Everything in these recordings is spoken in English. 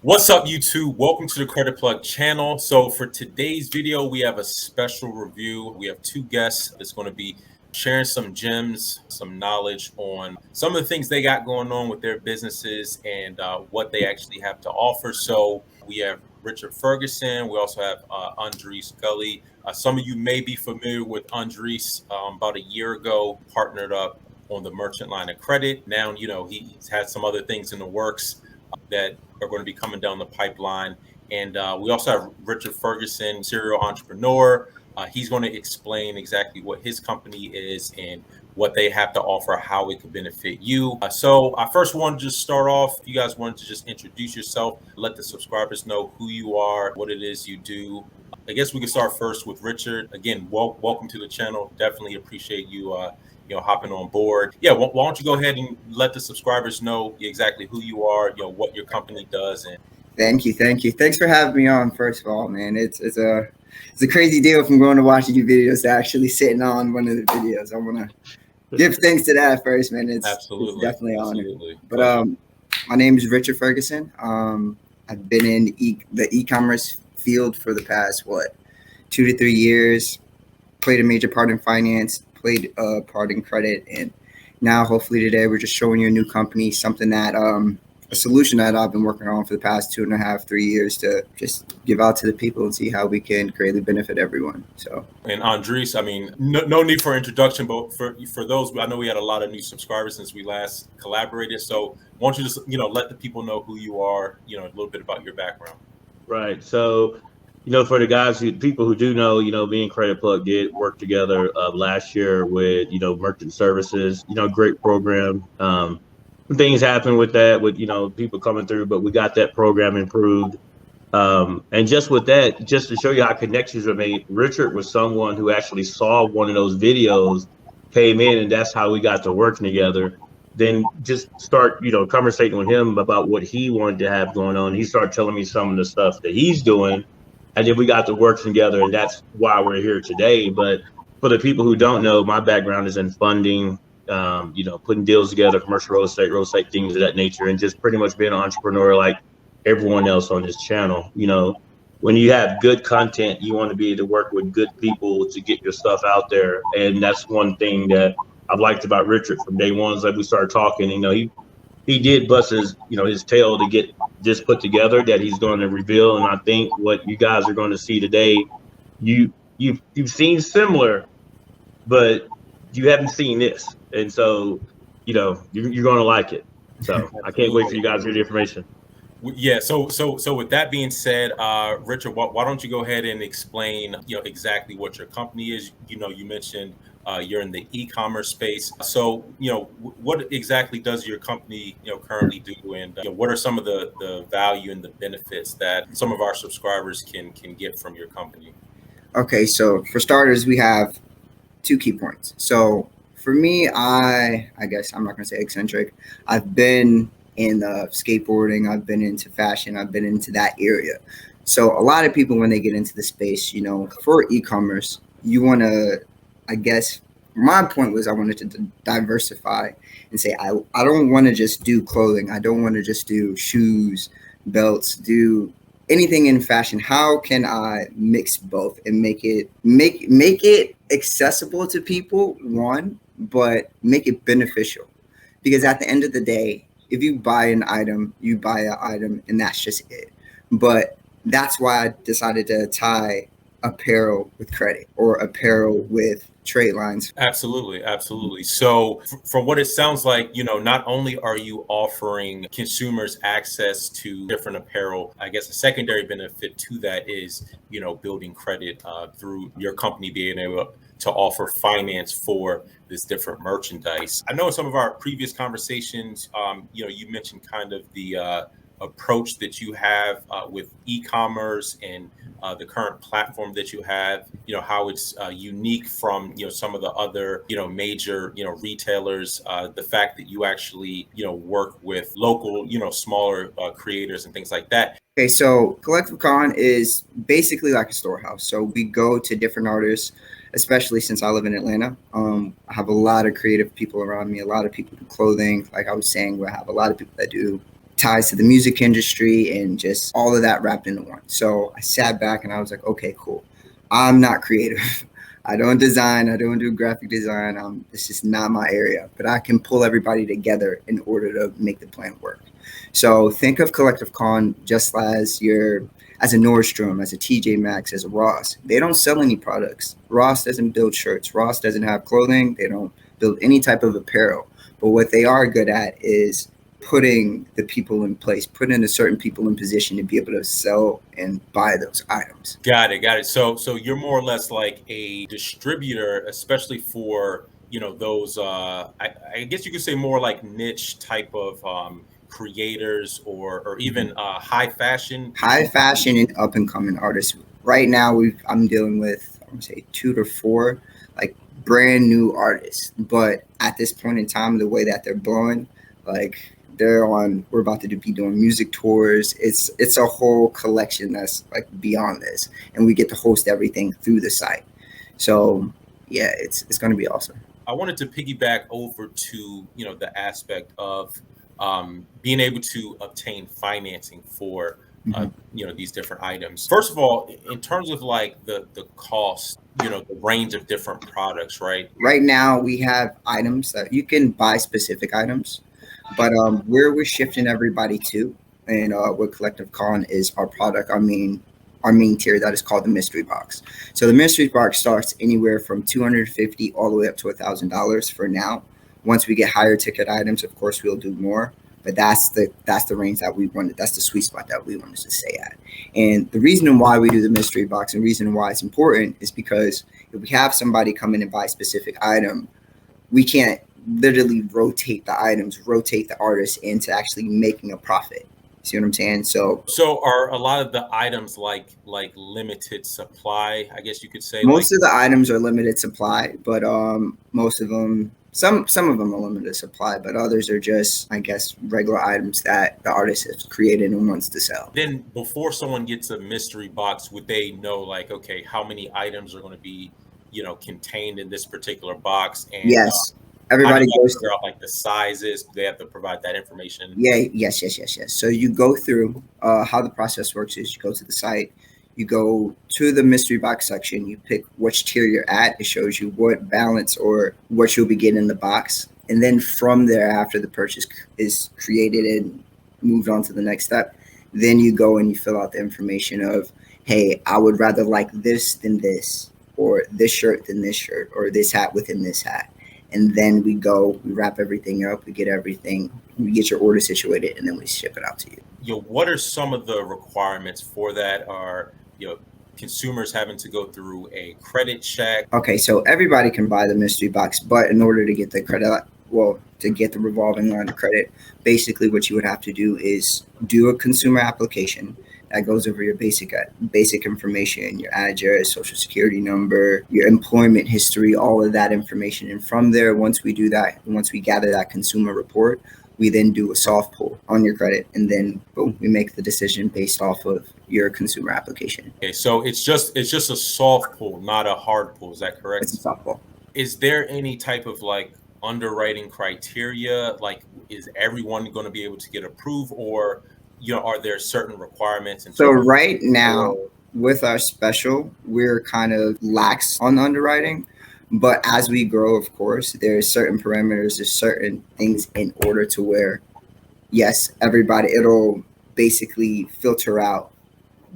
What's up, YouTube? Welcome to the Credit Plug channel. So for today's video, we have a special review. We have two guests that's going to be sharing some gems, some knowledge on some of the things they got going on with their businesses and what they actually have to offer. So we have Richard Ferguson. We also have Andres Gully. Some of you may be familiar with Andres. About a year ago, partnered up on the merchant line of credit. Now, he's had some other things in the works that are going to be coming down the pipeline. And we also have Richard Ferguson, serial entrepreneur. He's going to explain exactly what his company is and what they have to offer, how it could benefit you. So I first wanted to just start off. You guys wanted to just introduce yourself, let the subscribers know who you are, what it is you do. I guess we can start first with Richard. Again, welcome to the channel. Definitely appreciate you hopping on board. Yeah, why don't you go ahead and let the subscribers know exactly who you are, what your company does. And Thank you. Thanks for having me on. First of all, man, it's a crazy deal from going to watching your videos to actually sitting on one of the videos. I want to give thanks to that first, man. It's definitely an honor. But my name is Richard Ferguson. I've been in the e-commerce field for the past 2 to 3 years. Played a major part in finance, played a part in credit, and now hopefully today we're just showing you a new company, something that a solution that I've been working on for the past 2.5, 3 years to just give out to the people and see how we can greatly benefit everyone. So, and Andres, I mean, no need for introduction, but for those, I know we had a lot of new subscribers since we last collaborated. So why don't you just let the people know who you are, a little bit about your background. Right. So, for the people who do know, me and Credit Plug did work together last year with, merchant services, great program. Things happen with that, with, people coming through, but we got that program improved. And just with that, just to show you how connections are made, Richard was someone who actually saw one of those videos, came in, and that's how we got to working together. Then just start, conversating with him about what he wanted to have going on. He started telling me some of the stuff that he's doing. And then we got to work together, and that's why we're here today. But for the people who don't know, my background is in funding, putting deals together, commercial real estate, things of that nature, and just pretty much being an entrepreneur like everyone else on this channel. When you have good content, you want to be able to work with good people to get your stuff out there. And that's one thing that I've liked about Richard from day one. Is like we started talking, he did bust his tail to get this put together that he's going to reveal. And I think what you guys are going to see today, you've seen similar, but you haven't seen this. And so, you're going to like it. So I can't wait for you guys to hear the information. Yeah. So with that being said, Richard, why don't you go ahead and explain, exactly what your company is? You mentioned you're in the e-commerce space. So, what exactly does your company, currently do? And what are some of the value and the benefits that some of our subscribers can get from your company? Okay. So for starters, we have 2 key points. So for me, I guess I'm not going to say eccentric. I've been in skateboarding. I've been into fashion. I've been into that area. So a lot of people, when they get into the space, for e-commerce, you want to, I guess, my point was I wanted to diversify and say, I don't want to just do clothing. I don't want to just do shoes, belts, do anything in fashion. How can I mix both and make it accessible to people, one, but make it beneficial? Because at the end of the day, if you buy an item, you buy an item, and that's just it. But that's why I decided to tie apparel with credit or apparel with Tradelines. Absolutely. So from what it sounds like, not only are you offering consumers access to different apparel, I guess a secondary benefit to that is, building credit through your company being able to offer finance for this different merchandise. I know in some of our previous conversations, you mentioned kind of the approach that you have with e-commerce and the current platform that you have, how it's unique from, some of the other, major, retailers, the fact that you actually, work with local, smaller creators and things like that. Okay, so Collective Con is basically like a storehouse. So we go to different artists, especially since I live in Atlanta. I have a lot of creative people around me, a lot of people do clothing. Like I was saying, we have a lot of people that do ties to the music industry, and just all of that wrapped into one. So I sat back and I was like, okay, cool. I'm not creative. I don't design. I don't do graphic design. It's just not my area. But I can pull everybody together in order to make the plan work. So think of Collective Con just as a Nordstrom, as a TJ Maxx, as a Ross. They don't sell any products. Ross doesn't build shirts. Ross doesn't have clothing. They don't build any type of apparel. But what they are good at is putting the people in place, putting a certain people in position to be able to sell and buy those items. Got it. So you're more or less like a distributor, especially for those. I guess you could say more like niche type of creators, or even high fashion. High fashion and up and coming artists. Right now, I'm dealing with, I would say, 2 to 4 like brand new artists. But at this point in time, the way that they're blowing, like we're about to be doing music tours. It's a whole collection that's like beyond this, and we get to host everything through the site. So yeah, it's going to be awesome. I wanted to piggyback over to the aspect of being able to obtain financing for these different items. First of all, in terms of like the cost, the range of different products, right? Right now, we have items that you can buy specific items, but where we're shifting everybody to, and what Collective Con is our product, our main tier that is called the mystery box. So the mystery box starts anywhere from $250 all the way up to $1,000 for now. Once we get higher ticket items, of course, we'll do more. But that's the range that we wanted. That's the sweet spot that we wanted to stay at. And the reason why we do the mystery box, and the reason why it's important, is because if we have somebody come in and buy a specific item, we can't literally rotate the items, rotate the artist into actually making a profit. See what I'm saying? So are a lot of the items like limited supply, I guess you could say? Most of the items are limited supply, but most of them, some of them are limited supply, but others are just, I guess, regular items that the artist has created and wants to sell. Then before someone gets a mystery box, would they know like, okay, how many items are going to be contained in this particular box? And yes, everybody goes figure out like the sizes. They have to provide that information. Yeah, yes. So you go through how the process works is you go to the site, you go to the mystery box section, you pick which tier you're at. It shows you what balance or what you'll be getting in the box. And then from there, after the purchase is created and moved on to the next step, then you go and you fill out the information of, hey, I would rather like this than this, or this shirt than this shirt, or this hat within this hat. And then we wrap everything up, we get your order situated, and then we ship it out to you. What are some of the requirements for that? Are consumers having to go through a credit check? Okay, so everybody can buy the mystery box, but in order to get the credit, to get the revolving line of credit, basically what you would have to do is do a consumer application that goes over your basic information, your address, social security number, your employment history, all of that information. And from there, once we gather that consumer report, we then do a soft pull on your credit, and then boom, we make the decision based off of your consumer application. Okay, so it's just a soft pull, not a hard pull. Is that correct? It's a soft pull. Is there any type of like underwriting criteria? Like, is everyone going to be able to get approved, or are there certain requirements? So right now, with our special, we're kind of lax on underwriting. But as we grow, of course, there's certain parameters, there's certain things in order to where, yes, it'll basically filter out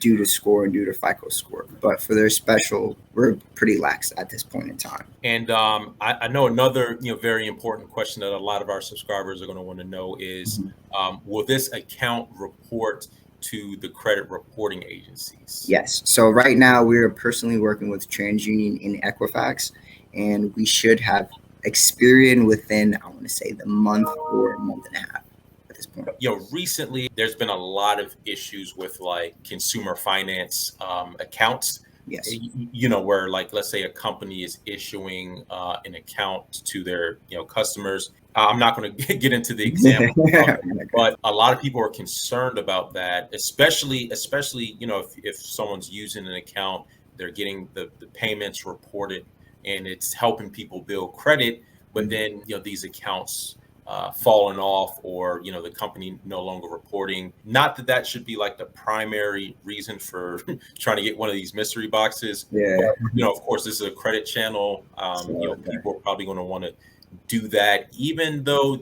due to score and due to FICO score. But for their special, we're pretty lax at this point in time. And I know another very important question that a lot of our subscribers are going to want to know is, will this account report to the credit reporting agencies? Yes. So right now we're personally working with TransUnion and Equifax, and we should have Experian within, I want to say, the month or a month and a half. Recently there's been a lot of issues with like consumer finance accounts. Yes. Where like, let's say a company is issuing an account to their customers. I'm not going to get into the example, but a lot of people are concerned about that, especially if someone's using an account, they're getting the payments reported, and it's helping people build credit. But then these accounts fallen off, or the company no longer reporting. Not that that should be like the primary reason for trying to get one of these mystery boxes. Yeah. But, of course, this is a credit channel. People are probably going to want to do that, even though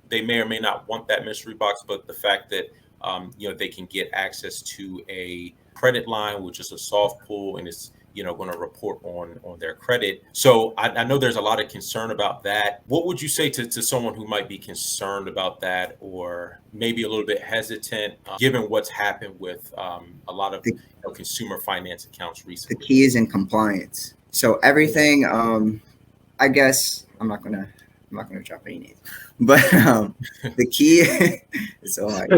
they may or may not want that mystery box. But the fact that they can get access to a credit line, which is a soft pull, and it's going to report on their credit. So I know there's a lot of concern about that. What would you say to someone who might be concerned about that, or maybe a little bit hesitant, given what's happened with a lot of consumer finance accounts recently? The key is in compliance. So everything, I guess I'm not gonna drop any names, but the key is so hard.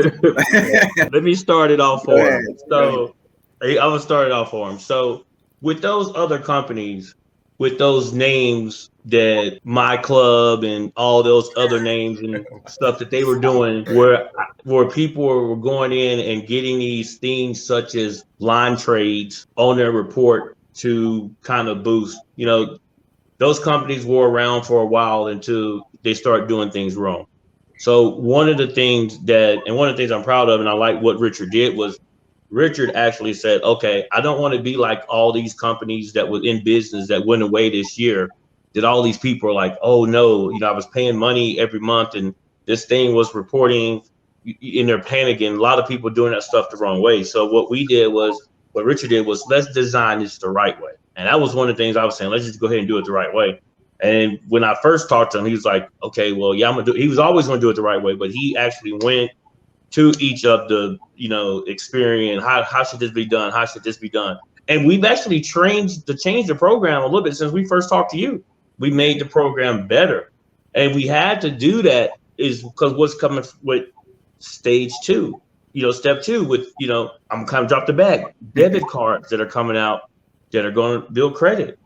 Let me start it off for him. So I'm gonna start it off for him. So with those other companies, with those names that My Club and all those other names and stuff that they were doing, where people were going in and getting these things such as line trades on their report to kind of boost, those companies were around for a while until they start doing things wrong. So one of the things I'm proud of, and I like what Richard did, was Richard actually said, okay, I don't want to be like all these companies that were in business that went away this year, that all these people are like, oh no, I was paying money every month and this thing was reporting, and they're panicking. A lot of people doing that stuff the wrong way. So what Richard did was, let's design this the right way. And that was one of the things I was saying, let's just go ahead and do it the right way. And when I first talked to him, he was like, okay, well, yeah, I'm gonna do. He was always going to do it the right way, but he actually went to each of the, experience. How should this be done? How should this be done? And we've actually changed the program a little bit since we first talked to you. We made the program better, and we had to do that is because what's coming with stage 2, step 2 with, I'm kind of drop the bag, debit cards that are coming out that are going to build credit,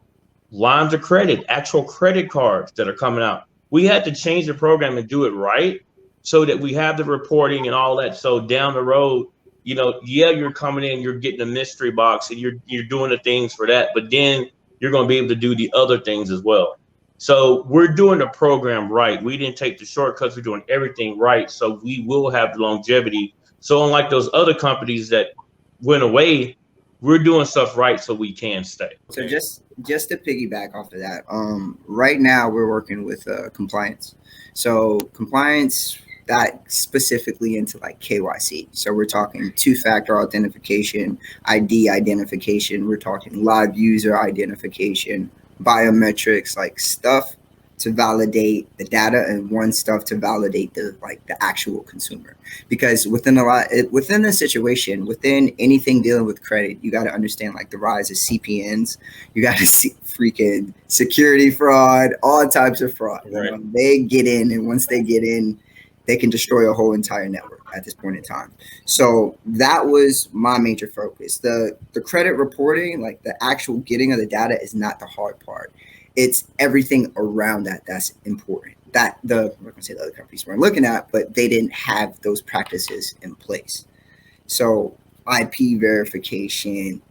lines of credit, actual credit cards that are coming out. We had to change the program and do it right so that we have the reporting and all that. So down the road, you're coming in, you're getting a mystery box and you're doing the things for that, but then you're going to be able to do the other things as well. So we're doing the program right. We didn't take the shortcuts. We're doing everything right. So we will have longevity. So unlike those other companies that went away, we're doing stuff right so we can stay. So just to piggyback off of that, right now we're working with compliance. So compliance, that specifically into like KYC. So we're talking 2-factor authentication, ID identification. We're talking live user identification, biometrics, like stuff to validate the data and stuff to validate the actual consumer. Because within the situation, within anything dealing with credit, you got to understand like the rise of CPNs. You got to see freaking security fraud, all types of fraud. Right. They get in, and once they get in, they can destroy a whole entire network at this point in time. So that was my major focus. The credit reporting, like the actual getting of the data, is not the hard part. It's everything around that that's important. That I'm not going to say the other companies weren't looking at, but they didn't have those practices in place. So IP verification,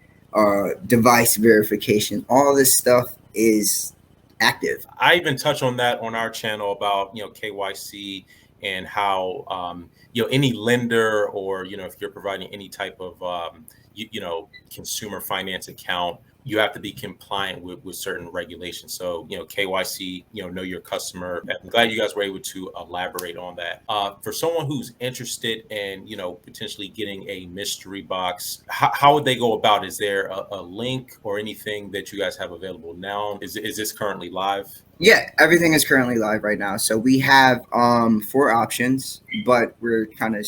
device verification, all this stuff is active. I even touch on that on our channel about KYC and how any lender, or if you're providing any type of consumer finance account, you have to be compliant with certain regulations. So KYC, know your customer. I'm glad you guys were able to elaborate on that. For someone who's interested in potentially getting a mystery box, how would they go about it? Is there a link or anything that you guys have available now? Is this currently live? Yeah, everything is currently live right now. So we have 4 options, but we're kind of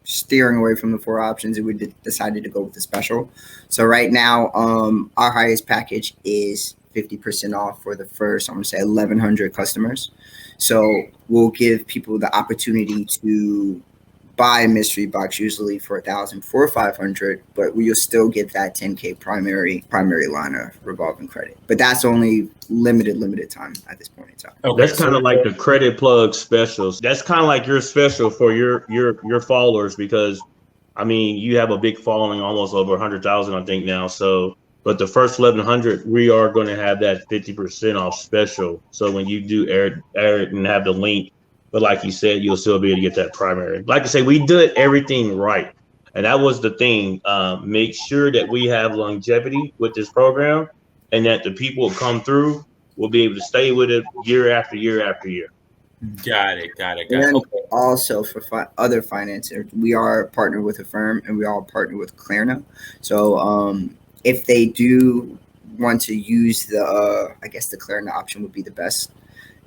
steering away from the 4 options, and we decided to go with the special. So right now, our highest package is 50% off for the first, I'm going to say 1,100 customers. So we'll give people the opportunity to buy a mystery box, usually for $1,000 for $500, but we'll still get that 10K primary line of revolving credit. But that's only limited time at this point in time. Okay, that's kind of like the credit plug specials. That's kind of like your special for your followers, because you have a big following, almost over 100,000, I think now. So, but the first 1,100, we are going to have that 50% off special. So when you do air it and have the link, But like you said, you'll still be able to get that primary. Like I say, we did everything right. And that was the thing. Make sure that we have longevity with this program and that the people who come through will be able to stay with it year after year after year. Got it. And Okay. also for other financiers, we are partnered with a firm and we are partnered with Klarna. So if they do want to use the, I guess the Klarna option would be the best.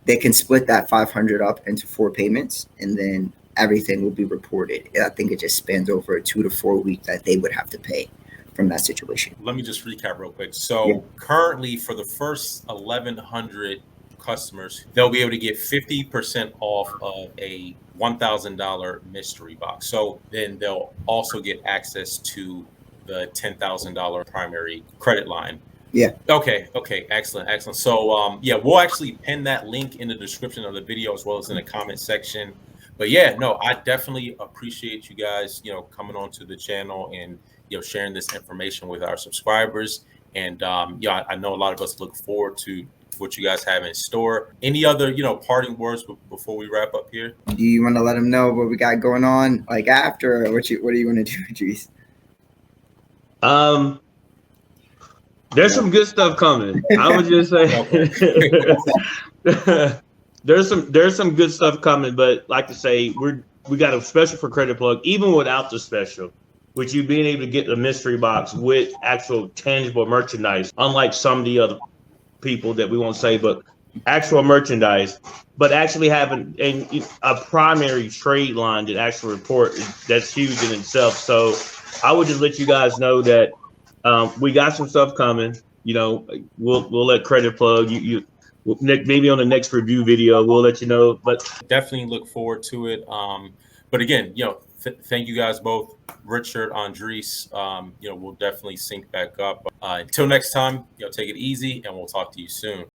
They can split that 500 up into 4 payments, and then everything will be reported. I think it just spans over a 2 to 4 week that they would have to pay from that situation. Let me just recap real quick. So currently, for the first 1,100 customers, they'll be able to get 50% off of a $1,000 mystery box. So then they'll also get access to the $10,000 primary credit line. Yeah. Okay. Excellent. So we'll actually pin that link in the description of the video as well as in the comment section. But yeah, no, I definitely appreciate you guys, coming onto the channel and sharing this information with our subscribers. And I know a lot of us look forward to what you guys have in store. Any other parting words before we wrap up here? Do you want to let them know what we got going on like after, or what do you want to do, Idris? There's some good stuff coming. I would just say there's some good stuff coming, but like to say, we got a special for Credit Plug, even without the special, with you being able to get the mystery box with actual tangible merchandise, unlike some of the other people that we won't say, but actual merchandise, but actually having a primary trade line that actual report that's huge in itself. So I would just let you guys know that we got some stuff coming. We'll let Credit Plug maybe on the next review video we'll let you know. But definitely look forward to it. But again, thank you guys both, Richard, Andres. We'll definitely sync back up. Until next time, take it easy, and we'll talk to you soon.